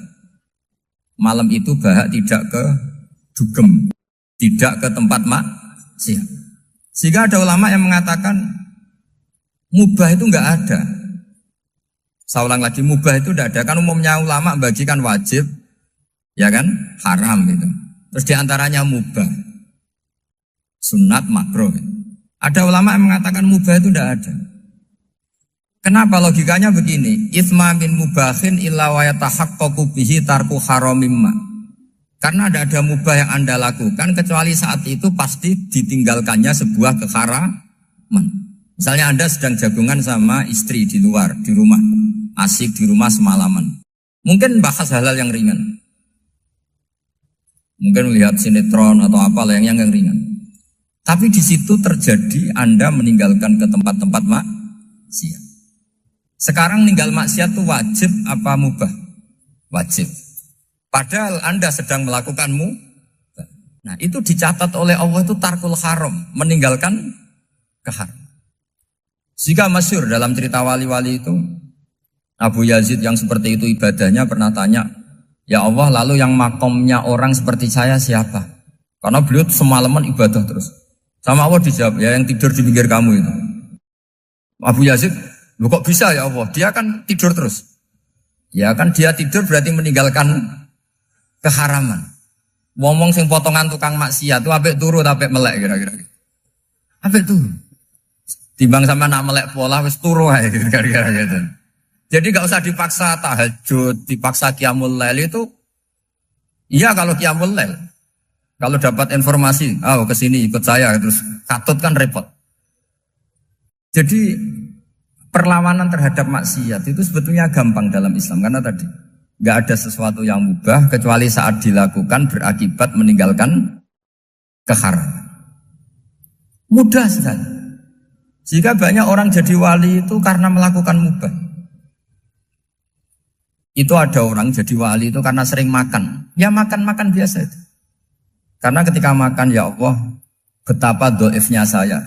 [SPEAKER 1] Malam itu bahak tidak ke dugem, tidak ke tempat maksiat. Sehingga ada ulama yang mengatakan mubah itu enggak ada. Saya ulang lagi, mubah itu enggak ada. Kan umumnya ulama bagikan wajib, ya kan, haram gitu. Terus diantaranya mubah, sunat, makruh. Ada ulama yang mengatakan mubah itu tidak ada. Kenapa? Logikanya begini. Itsma min mubahin illa wa yatahaqqaqu bihi tarku haramimma. Karena tidak ada mubah yang Anda lakukan kecuali saat itu pasti ditinggalkannya sebuah keharaman. Misalnya Anda sedang jagungan sama istri di luar, di rumah. Asik di rumah semalaman. Mungkin bahas hal-hal yang ringan. Mungkin melihat sinetron atau apa yang ringan. Tapi di situ terjadi Anda meninggalkan ke tempat-tempat maksiat. Sekarang ninggal maksiat itu wajib apa mubah? Wajib. Padahal Anda sedang melakukan mubah. Nah itu dicatat oleh Allah itu tarkul haram, meninggalkan keharam. Jika masyhur dalam cerita wali-wali itu, Abu Yazid yang seperti itu ibadahnya pernah tanya, ya Allah lalu yang makomnya orang seperti saya siapa? Karena beliau semalaman ibadah terus. Sama Allah dijawab, ya yang tidur di pinggir kamu itu. Abu Yazid, lu kok bisa ya Allah? Dia kan tidur terus. Ya kan dia tidur berarti meninggalkan keharaman. Ngomong sing potongan tukang maksiat, tuh apik turu apik melek kira-kira. Apik turu. Timbang sama nak melek pola wis turu ae kira-kira gitu. Jadi gak usah dipaksa tahajud, dipaksa qiyamul lail itu. Iya kalau qiyamul lail. Kalau dapat informasi, kesini ikut saya, terus katut kan repot. Jadi perlawanan terhadap maksiat itu sebetulnya gampang dalam Islam. Karena tadi, nggak ada sesuatu yang mubah kecuali saat dilakukan berakibat meninggalkan keharaman. Mudah sekali. Jika banyak orang jadi wali itu karena melakukan mubah. Itu ada orang jadi wali itu karena sering makan. Ya makan-makan biasa itu. Karena ketika makan, ya Allah, betapa doifnya saya.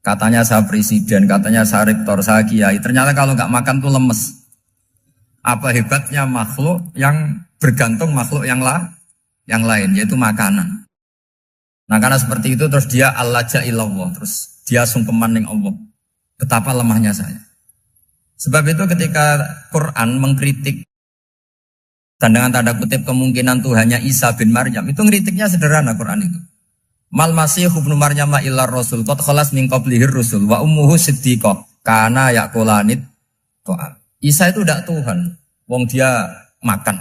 [SPEAKER 1] Katanya saya presiden, katanya saya rektor, saya kiai. Ternyata kalau nggak makan tuh lemes. Apa hebatnya makhluk yang bergantung makhluk yang lain, yaitu makanan. Nah karena seperti itu terus dia al-laja ilallah, terus dia sungkeman ning Allah. Betapa lemahnya saya. Sebab itu ketika Quran mengkritik dan dengan tanda kutip kemungkinan Tuhannya Isa bin Maryam, itu ngeritiknya sederhana Quran itu. Mal masih ibnu Maryam illa rasul qad khalas min qablihir rusul wa ummuhu siddiqah kana yaqulanit to'am. Isa itu tidak Tuhan, wong dia makan.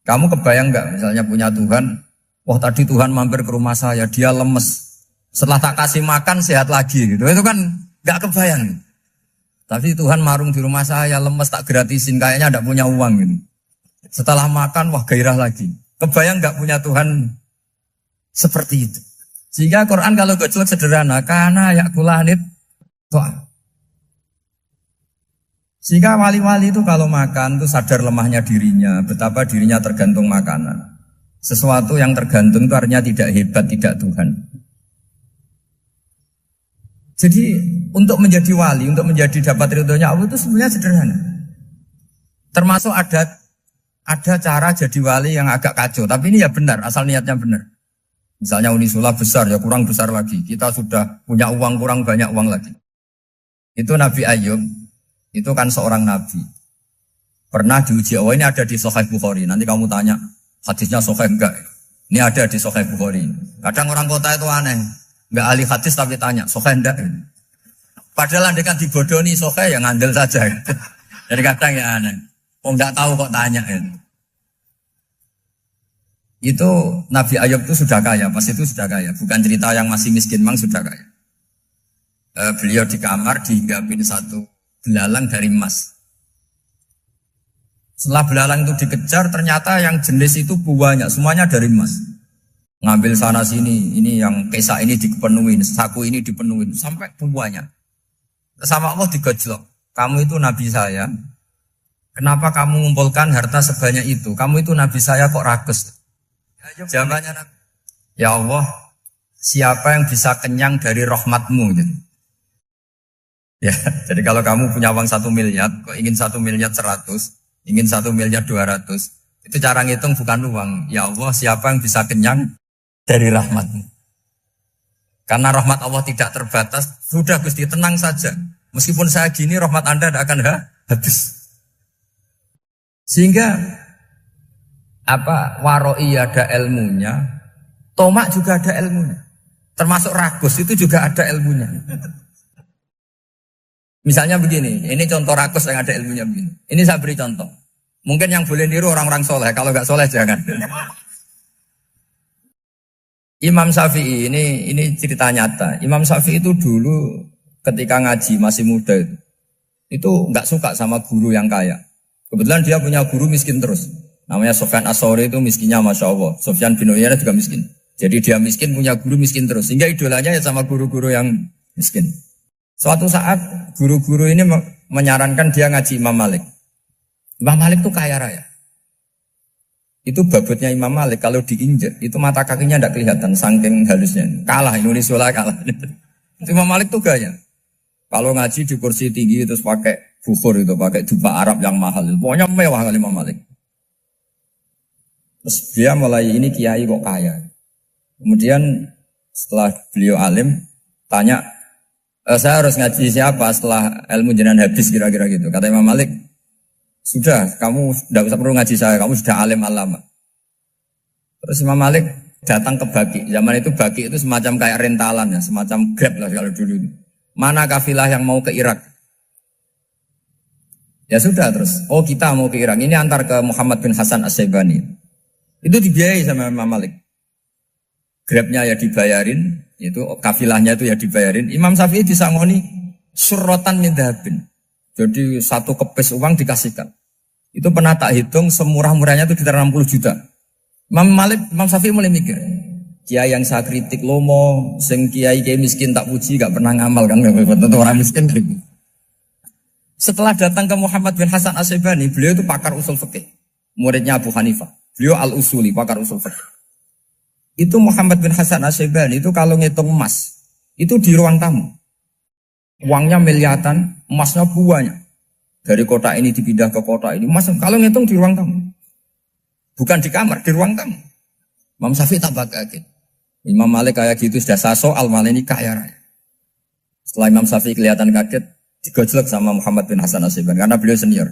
[SPEAKER 1] Kamu kebayang enggak misalnya punya Tuhan, wah tadi Tuhan mampir ke rumah saya, dia lemes. Setelah tak kasih makan sehat lagi gitu. Itu kan enggak kebayang. Tapi Tuhan marung di rumah saya, lemes tak gratisin, kayaknya enggak punya uang gitu. Setelah makan wah gairah lagi. Kebayang enggak punya Tuhan seperti itu. Sehingga Quran kalau gojlok sederhana, karena yakulanit to'am. Sehingga wali-wali itu kalau makan itu sadar lemahnya dirinya, betapa dirinya tergantung makanan. Sesuatu yang tergantung itu artinya tidak hebat, tidak Tuhan. Jadi untuk menjadi wali, untuk menjadi dapat ridhonya Allah itu sebenarnya sederhana. Termasuk ada cara jadi wali yang agak kacau, tapi ini ya benar, asal niatnya benar. Misalnya Unisula besar, ya kurang besar lagi. Kita sudah punya uang, kurang banyak uang lagi. Itu Nabi Ayub, itu kan seorang nabi. Pernah diuji, oh ini ada di Sahih Bukhari. Nanti kamu tanya, hadisnya Sahih enggak? Ini ada di Sahih Bukhari. Kadang orang kota itu aneh. Enggak ahli hadis tapi tanya, Sahih enggak? Padahal andai kan dibodohi Sahih, ya ngandel saja. Jadi kadang ya aneh. Oh enggak tahu kok tanya. Itu Nabi Ayub itu sudah kaya, pas itu sudah kaya. Bukan cerita yang masih miskin, memang sudah kaya. Beliau di kamar dihinggapin satu belalang dari emas. Setelah belalang itu dikejar, ternyata yang jenis itu banyak, semuanya dari emas. Ngambil sana sini, ini yang kesa ini dipenuhin, saku ini dipenuhin, sampai banyak. Sama Allah digojlok. Kamu itu Nabi saya, kenapa kamu mengumpulkan harta sebanyak itu? Kamu itu Nabi saya kok rakus? Jawabannya, ya Allah, siapa yang bisa kenyang dari rahmatmu? Ya, jadi kalau kamu punya uang 1 miliar, kok ingin 1 miliar 100, ingin 1 miliar 200, itu cara ngitung bukan uang. Ya Allah, siapa yang bisa kenyang dari rahmatmu? Karena rahmat Allah tidak terbatas, sudah Gusti tenang saja. Meskipun saya gini, rahmat Anda tidak akan habis. Sehingga waroi ada ilmunya, tomak juga ada ilmunya. Termasuk ragus itu juga ada ilmunya. Misalnya begini, ini contoh ragus yang ada ilmunya begini. Ini saya beri contoh. Mungkin yang boleh niru orang-orang soleh, kalau nggak soleh jangan. Imam Syafi'i ini cerita nyata. Imam Syafi'i itu dulu ketika ngaji masih muda itu nggak suka sama guru yang kaya. Kebetulan dia punya guru miskin terus. Namanya Sufyan As-Tsauri itu miskinnya Masya Allah. Sufyan bin Uyainah juga miskin. Jadi dia miskin punya guru miskin terus. Sehingga idolanya ya sama guru-guru yang miskin. Suatu saat guru-guru ini menyarankan dia ngaji Imam Malik. Imam Malik itu kaya raya. Itu babutnya Imam Malik kalau diinjek itu mata kakinya tidak kelihatan saking halusnya. Kalah Indonesia kalah. Imam Malik tuh gaya. Kalau ngaji di kursi tinggi terus pakai bukhur itu, pakai jubah Arab yang mahal. Pokoknya mewah kali Imam Malik. Terus dia mulai ini kiai kok kaya. Kemudian setelah beliau alim tanya, saya harus ngaji siapa setelah ilmu jenengan habis kira-kira gitu. Kata Imam Malik, sudah kamu tidak usah perlu ngaji saya, kamu sudah alim alama. Terus Imam Malik datang ke Baki. Zaman itu Baki itu semacam kayak rentalan ya, semacam Grab lah kalau dulu. Mana kafilah yang mau ke Irak? Ya sudah terus. Oh kita mau ke Irak. Ini antar ke Muhammad bin Hasan As-Syaibani. Itu dibiayai sama Imam Malik. Grabnya ya dibayarin, itu kafilahnya itu ya dibayarin. Imam Syafi'i disangoni surrotan min dhahabin. Jadi satu kepes uang dikasihkan. Itu pernah tak hitung semurah-murahnya itu sekitar 60 juta. Imam Syafi'i mulai mikir, kiai yang saya kritik lomo, sing kiai miskin tak puji, gak pernah ngamal kan, tentu orang miskin gitu. Setelah datang ke Muhammad bin Hasan As-Syaibani, beliau itu pakar usul fikih, muridnya Abu Hanifah. Beliau al-usuli, pakar usul fikih. Itu Muhammad bin Hasan As-Syaibani itu kalau ngitung emas, itu di ruang tamu. Uangnya miliaran, emasnya banyak. Dari kota ini dipindah ke kota ini. Mas, kalau ngitung di ruang tamu. Bukan di kamar, di ruang tamu. Imam Syafi'i tambah kaget. Imam Malik kayak gitu sudah saso, Al-Malik ini kaya raya. Setelah Imam Syafi'i kelihatan kaget, digojlok sama Muhammad bin Hasan Asy'ibani karena beliau senior.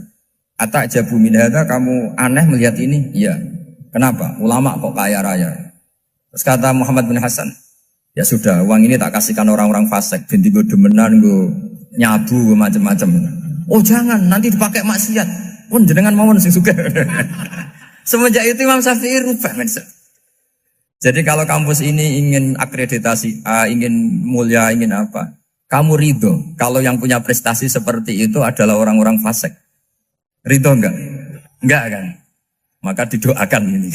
[SPEAKER 1] Ata'jabu min hadza, kamu aneh melihat ini? Iya. Kenapa? Ulama kok kaya raya. Terus kata Muhammad bin Hasan, ya sudah, uang ini tak kasihkan orang-orang fasik, binti gue demenan, gue nyabu, macam-macam. Oh jangan, nanti dipakai maksiat. Pun jenengan mawon sing suka. Semenjak itu Imam Syafi'i rubah mindset. Jadi kalau kampus ini ingin akreditasi A, ingin mulia, ingin apa, kamu ridho kalau yang punya prestasi seperti itu adalah orang-orang fasik. Ridho enggak? Enggak kan? Maka didoakan ini.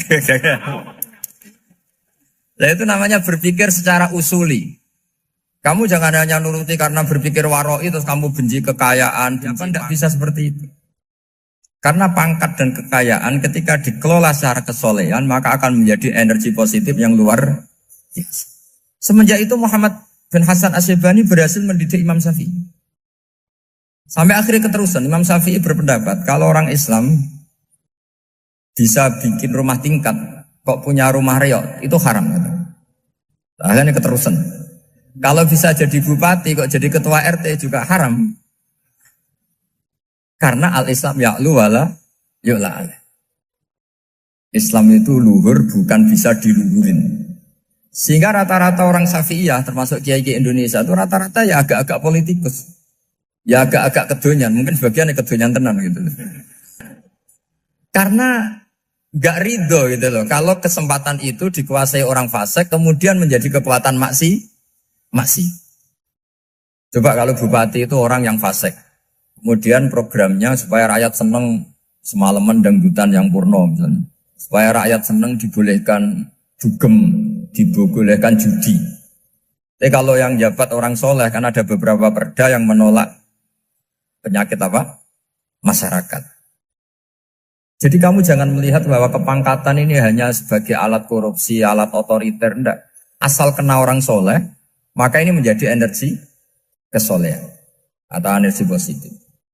[SPEAKER 1] Nah itu namanya berpikir secara usuli. Kamu jangan hanya nuruti karena berpikir waroi terus kamu benci kekayaan. Bukan, tidak bisa seperti itu. Karena pangkat dan kekayaan ketika dikelola secara kesolehan maka akan menjadi energi positif yang luar biasa. Semenjak itu Muhammad bin Hasan Asy'ibani berhasil mendidik Imam Syafi'i. Sampai akhirnya keterusan Imam Syafi'i berpendapat kalau orang Islam bisa bikin rumah tingkat kok punya rumah reot itu haram. Akhirnya keterusan. Kalau bisa jadi bupati kok jadi ketua RT juga haram. Karena al-Islam ya'lu wala yu'la alaih. Islam itu luhur bukan bisa diluhurin. Sehingga rata-rata orang Syafi'iyah termasuk kiai-kiai Indonesia itu rata-rata ya agak-agak politikus. Ya agak-agak kedonyan, mungkin sebagian kedonyan tenan gitu. Karena gak ridho gitu loh. Kalau kesempatan itu dikuasai orang fasik kemudian menjadi kekuatan maksi. Coba kalau bupati itu orang yang fasik. Kemudian programnya supaya rakyat seneng semalaman dangdutan yang purno misalnya. Supaya rakyat seneng dibolehkan dugem, dibolehkan judi. Tapi kalau yang jabat orang soleh kan ada beberapa perda yang menolak penyakit apa? Masyarakat. Jadi kamu jangan melihat bahwa kepangkatan ini hanya sebagai alat korupsi, alat otoriter, enggak. Asal kena orang soleh, maka ini menjadi energi kesolehan atau energi positif.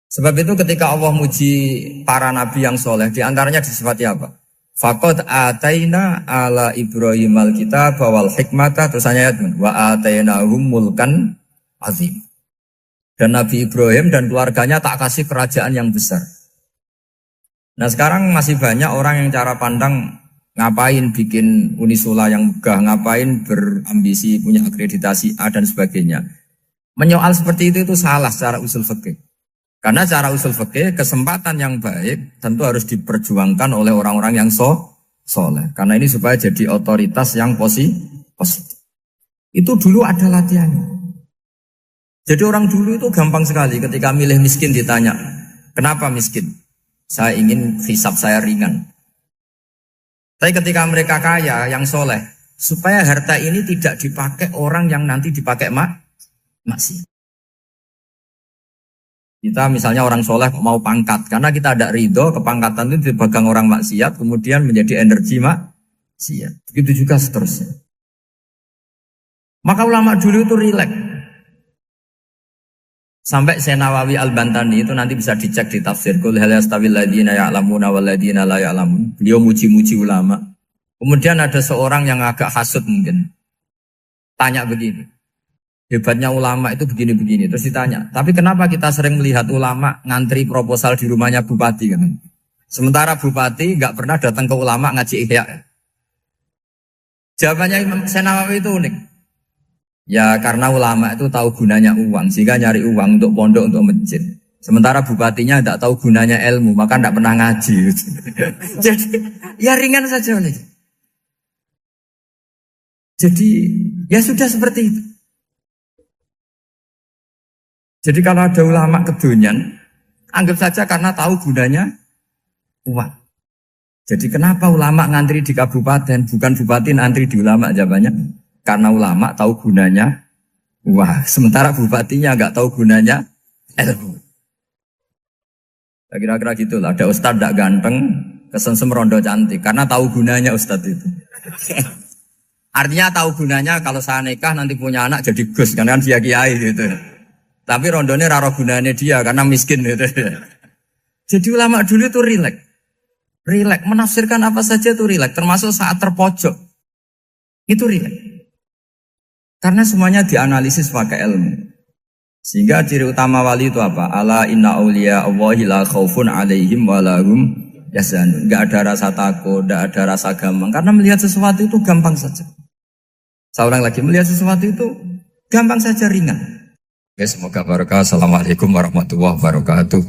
[SPEAKER 1] Sebab itu ketika Allah muji para nabi yang soleh, diantaranya disifati apa? Faqad ataina ala Ibrahim al-kitab wal hikmata, terusannya wa atainahum mulkan azim. Dan Nabi Ibrahim dan keluarganya tak kasih kerajaan yang besar. Nah sekarang masih banyak orang yang cara pandang ngapain bikin Unisula yang megah, ngapain berambisi punya akreditasi A dan sebagainya. Menyoal seperti itu salah secara usul fikih. Karena secara usul fikih kesempatan yang baik tentu harus diperjuangkan oleh orang-orang yang soleh. Karena ini supaya jadi otoritas yang positif. Itu dulu ada latihannya. Jadi orang dulu itu gampang sekali ketika milih miskin ditanya, kenapa miskin? Saya ingin hisab saya ringan. Tapi ketika mereka kaya, yang soleh, supaya harta ini tidak dipakai orang yang nanti dipakai maksiat. Kita misalnya orang soleh mau pangkat, karena kita ada ridho, kepangkatan itu dipegang orang maksiat, kemudian menjadi energi maksiat. Begitu juga seterusnya. Maka ulama dulu itu rileks. Sampai Nawawi Al-Bantani itu nanti bisa dicek di tafsir. Qul hal yastawil ladzina ya'lamuna wal ladzina la ya'lamun. Beliau muji-muji ulama. Kemudian ada seorang yang agak hasut mungkin. Tanya begini. Hebatnya ulama itu begini-begini. Terus ditanya, tapi kenapa kita sering melihat ulama ngantri proposal di rumahnya bupati kan? Sementara bupati enggak pernah datang ke ulama ngaji ihya. Jawabannya Imam Nawawi itu unik. Ya karena ulama itu tahu gunanya uang, sehingga nyari uang untuk pondok, untuk masjid. Sementara bupatinya tidak tahu gunanya ilmu, maka tidak pernah ngaji. Jadi ya ringan saja. Jadi ya sudah seperti itu. Jadi kalau ada ulama kedonyan, anggap saja karena tahu gunanya uang. Jadi kenapa ulama ngantri di kabupaten, bukan bupati ngantri di ulama? Jawabannya karena ulama tahu gunanya uang, sementara bupatinya nggak tahu gunanya ilmu. Kira-kira gitulah. Ada ustadz tidak ganteng, kesensem rondo cantik, karena tahu gunanya ustadz itu. Artinya tahu gunanya kalau saya nikah nanti punya anak jadi gus, karena kan dia kiai gitu. Tapi rondone raro gunanya dia karena miskin gitu. Jadi ulama dulu itu rileks. Rileks menafsirkan apa saja itu rileks, termasuk saat terpojok. Itu rileks. Karena semuanya dianalisis pakai ilmu. Sehingga ciri utama wali itu apa? Ala inna awliya Allahi la khaufun alaihim walahum yahzanun. Enggak ada rasa takut, enggak ada rasa gampang. Karena melihat sesuatu itu gampang saja. Saya ulang lagi, melihat sesuatu itu gampang saja, ringan. Oke, semoga barokah. Assalamualaikum warahmatullahi wabarakatuh.